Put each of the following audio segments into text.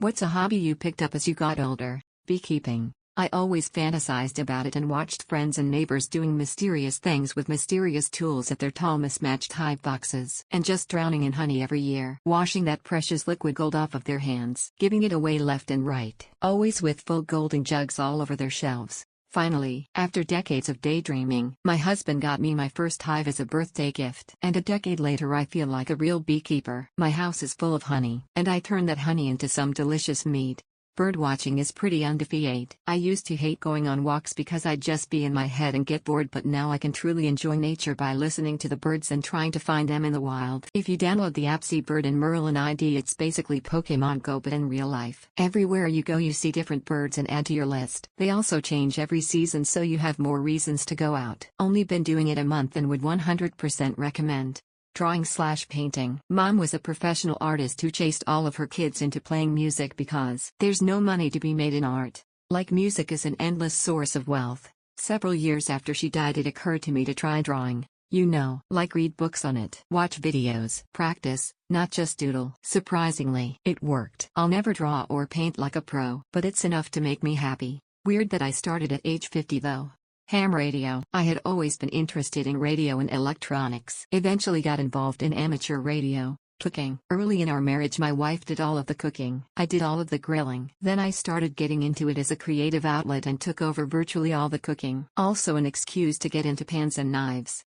What's a hobby you picked up as you got older? Beekeeping. I always fantasized about it and watched friends and neighbors doing mysterious things with mysterious tools at their tall mismatched hive boxes and just drowning in honey every year, washing that precious liquid gold off of their hands, giving it away left and right, always with full golden jugs all over their shelves. Finally, after decades of daydreaming, my husband got me my first hive as a birthday gift. And a decade later I feel like a real beekeeper. My house is full of honey, and I turn that honey into some delicious mead. Birdwatching is pretty undefeated. I used to hate going on walks because I'd just be in my head and get bored, but now I can truly enjoy nature by listening to the birds and trying to find them in the wild. If you download the app Seabird and Merlin ID, it's basically Pokemon Go but in real life. Everywhere you go you see different birds and add to your list. They also change every season so you have more reasons to go out. Only been doing it a month and would 100% recommend. Drawing/painting. Mom was a professional artist who chased all of her kids into playing music because there's no money to be made in art. Like music is an endless source of wealth. Several years after she died it occurred to me to try drawing. Like read books on it, watch videos, practice, not just doodle. Surprisingly, it worked. I'll never draw or paint like a pro, but it's enough to make me happy. Weird that I started at age 50 though. Ham radio. I had always been interested in radio and electronics. Eventually got involved in amateur radio. Cooking. Early in our marriage my wife did all of the cooking. I did all of the grilling. Then I started getting into it as a creative outlet and took over virtually all the cooking. Also an excuse to get into pans and knives.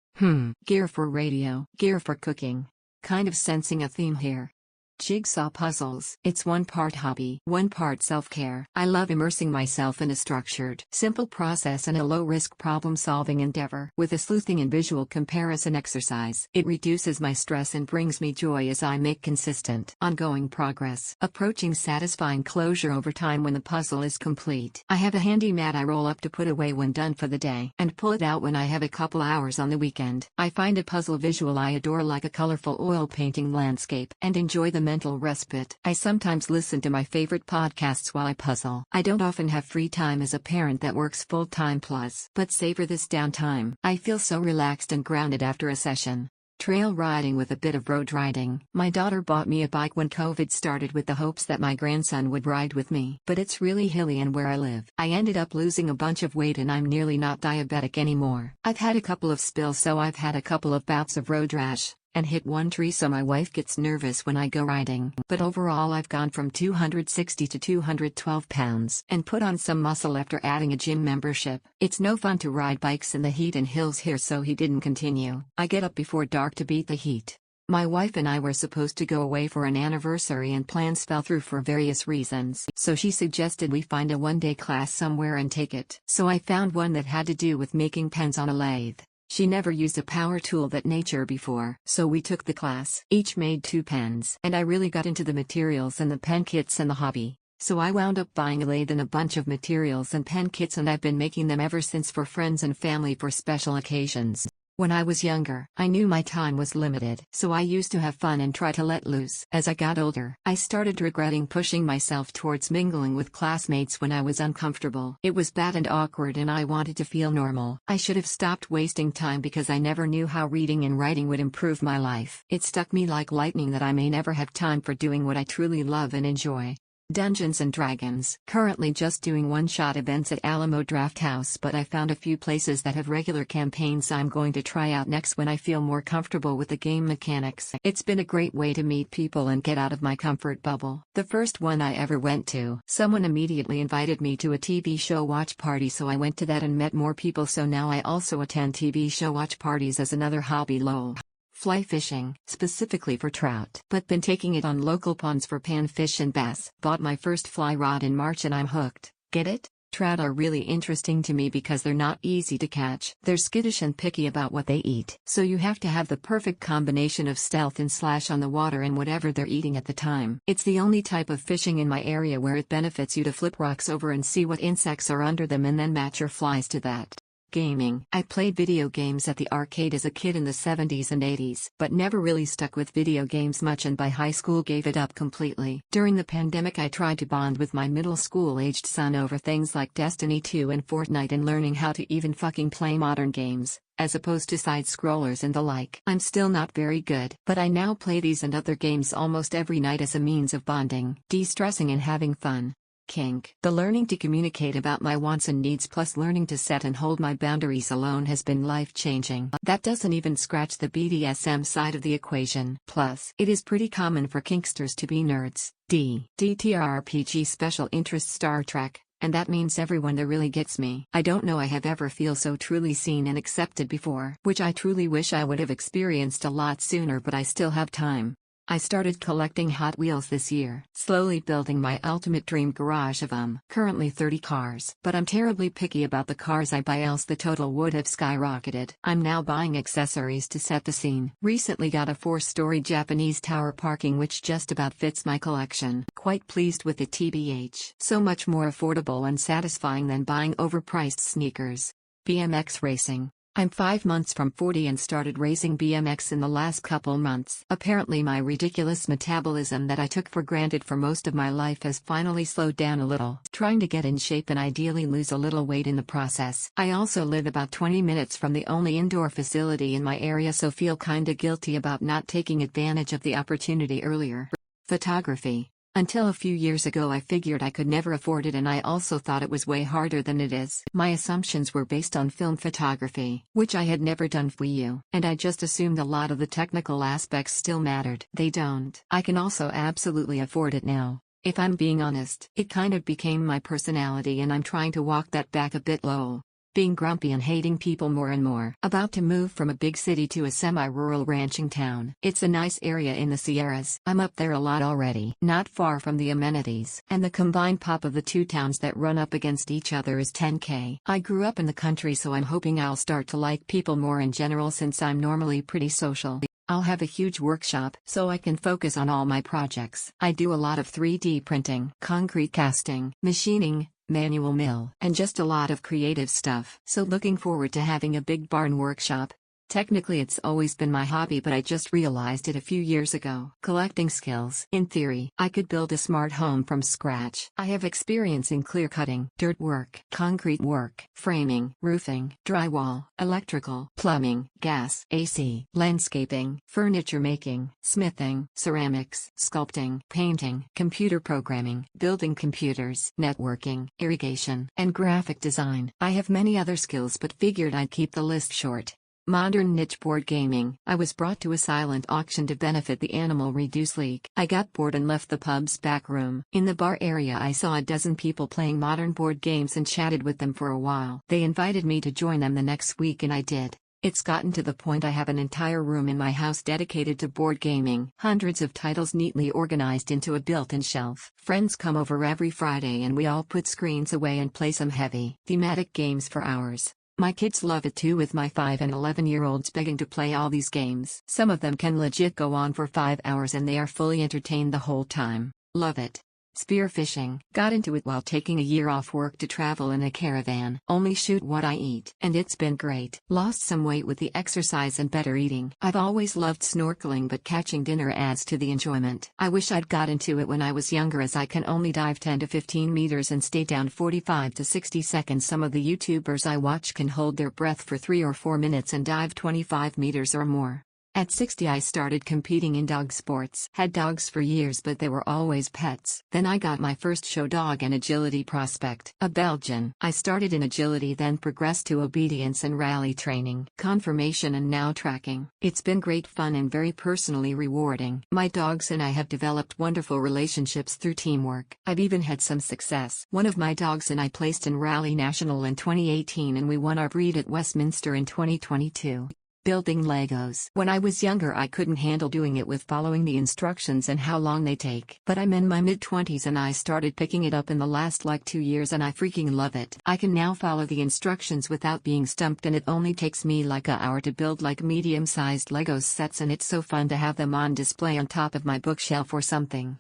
Gear for radio, gear for cooking. Kind of sensing a theme here. Jigsaw puzzles. It's one part hobby, one part self-care. I love immersing myself in a structured, simple process and a low-risk problem-solving endeavor. With a sleuthing and visual comparison exercise, it reduces my stress and brings me joy as I make consistent, ongoing progress, approaching satisfying closure over time when the puzzle is complete. I have a handy mat I roll up to put away when done for the day, and pull it out when I have a couple hours on the weekend. I find a puzzle visual I adore, like a colorful oil painting landscape, and enjoy the mental respite. I sometimes listen to my favorite podcasts while I puzzle. I don't often have free time as a parent that works full-time plus, but savor this downtime. I feel so relaxed and grounded after a session. Trail riding with a bit of road riding. My daughter bought me a bike when COVID started with the hopes that my grandson would ride with me, but it's really hilly and where I live, I ended up losing a bunch of weight and I'm nearly not diabetic anymore. I've had a couple of spills, so I've had a couple of bouts of road rash, and hit one tree, so my wife gets nervous when I go riding. But overall I've gone from 260 to 212 pounds and put on some muscle after adding a gym membership. It's no fun to ride bikes in the heat and hills here, so he didn't continue. I get up before dark to beat the heat. My wife and I were supposed to go away for an anniversary and plans fell through for various reasons, so she suggested we find a one-day class somewhere and take it. So I found one that had to do with making pens on a lathe. She never used a power tool that nature before, so we took the class. Each made 2 pens, and I really got into the materials and the pen kits and the hobby. So I wound up buying a lathe and a bunch of materials and pen kits, and I've been making them ever since for friends and family for special occasions. When I was younger, I knew my time was limited, so I used to have fun and try to let loose. As I got older, I started regretting pushing myself towards mingling with classmates when I was uncomfortable. It was bad and awkward and I wanted to feel normal. I should have stopped wasting time because I never knew how reading and writing would improve my life. It struck me like lightning that I may never have time for doing what I truly love and enjoy. Dungeons and Dragons. Currently just doing one-shot events at Alamo Draft House, but I found a few places that have regular campaigns I'm going to try out next when I feel more comfortable with the game mechanics. It's been a great way to meet people and get out of my comfort bubble. The first one I ever went to, someone immediately invited me to a TV show watch party, so I went to that and met more people, so now I also attend TV show watch parties as another hobby. Lol. Fly fishing, specifically for trout, but been taking it on local ponds for panfish and bass. Bought my first fly rod in March and I'm hooked. Get it? Trout are really interesting to me because they're not easy to catch. They're skittish and picky about what they eat, so you have to have the perfect combination of stealth and slash on the water and whatever they're eating at the time. It's the only type of fishing in my area where it benefits you to flip rocks over and see what insects are under them and then match your flies to that. Gaming. I played video games at the arcade as a kid in the 70s and 80s, but never really stuck with video games much, and by high school gave it up completely. During the pandemic I tried to bond with my middle school-aged son over things like Destiny 2 and Fortnite, and learning how to even fucking play modern games, as opposed to side-scrollers and the like. I'm still not very good, but I now play these and other games almost every night as a means of bonding, de-stressing and having fun. Kink. The learning to communicate about my wants and needs plus learning to set and hold my boundaries alone has been life-changing. That doesn't even scratch the BDSM side of the equation. Plus, it is pretty common for kinksters to be nerds. DTRPG special interest Star Trek, and that means everyone that really gets me. I don't know I have ever feel so truly seen and accepted before, which I truly wish I would have experienced a lot sooner, but I still have time. I started collecting Hot Wheels this year, slowly building my ultimate dream garage of currently 30 cars. But I'm terribly picky about the cars I buy, else the total would have skyrocketed. I'm now buying accessories to set the scene. Recently got a 4-story Japanese tower parking which just about fits my collection. Quite pleased with it TBH. So much more affordable and satisfying than buying overpriced sneakers. BMX racing. I'm 5 months from 40 and started racing BMX in the last couple months. Apparently my ridiculous metabolism that I took for granted for most of my life has finally slowed down a little. Trying to get in shape and ideally lose a little weight in the process. I also live about 20 minutes from the only indoor facility in my area, so feel kinda guilty about not taking advantage of the opportunity earlier. Photography. Until a few years ago I figured I could never afford it, and I also thought it was way harder than it is. My assumptions were based on film photography, which I had never done for you, and I just assumed a lot of the technical aspects still mattered. They don't. I can also absolutely afford it now. If I'm being honest, it kind of became my personality and I'm trying to walk that back a bit. Lol. Being grumpy and hating people more and more. About to move from a big city to a semi-rural ranching town. It's a nice area in the Sierras. I'm up there a lot already. Not far from the amenities. And the combined pop of the two towns that run up against each other is 10K. I grew up in the country, so I'm hoping I'll start to like people more in general since I'm normally pretty social. I'll have a huge workshop so I can focus on all my projects. I do a lot of 3D printing, concrete casting, machining, manual mill, and just a lot of creative stuff. So looking forward to having a big barn workshop. Technically it's always been my hobby, but I just realized it a few years ago. Collecting skills. In theory, I could build a smart home from scratch. I have experience in clear cutting, dirt work, concrete work, framing, roofing, drywall, electrical, plumbing, gas, AC, landscaping, furniture making, smithing, ceramics, sculpting, painting, computer programming, building computers, networking, irrigation, and graphic design. I have many other skills but figured I'd keep the list short. Modern niche board gaming. I was brought to a silent auction to benefit the Animal Reduce League. I got bored and left the pub's back room. In the bar area I saw a dozen people playing modern board games and chatted with them for a while. They invited me to join them the next week and I did. It's gotten to the point I have an entire room in my house dedicated to board gaming. Hundreds of titles neatly organized into a built-in shelf. Friends come over every Friday and we all put screens away and play some heavy, thematic games for hours. My kids love it too, with my 5 and 11-year-olds begging to play all these games. Some of them can legit go on for 5 hours and they are fully entertained the whole time. Love it. Spearfishing. Got into it while taking a year off work to travel in a caravan. Only shoot what I eat. And it's been great. Lost some weight with the exercise and better eating. I've always loved snorkeling, but catching dinner adds to the enjoyment. I wish I'd got into it when I was younger, as I can only dive 10 to 15 meters and stay down 45 to 60 seconds. Some of the YouTubers I watch can hold their breath for 3 or 4 minutes and dive 25 meters or more. At 60 I started competing in dog sports. Had dogs for years but they were always pets. Then I got my first show dog and agility prospect, a Belgian. I started in agility, then progressed to obedience and rally training, conformation, and now tracking. It's been great fun and very personally rewarding. My dogs and I have developed wonderful relationships through teamwork. I've even had some success. One of my dogs and I placed in Rally National in 2018 and we won our breed at Westminster in 2022. Building Legos. When I was younger I couldn't handle doing it with following the instructions and how long they take. But I'm in my mid-20s and I started picking it up in the last 2 years and I freaking love it. I can now follow the instructions without being stumped and it only takes me an hour to build medium-sized Legos sets, and it's so fun to have them on display on top of my bookshelf or something.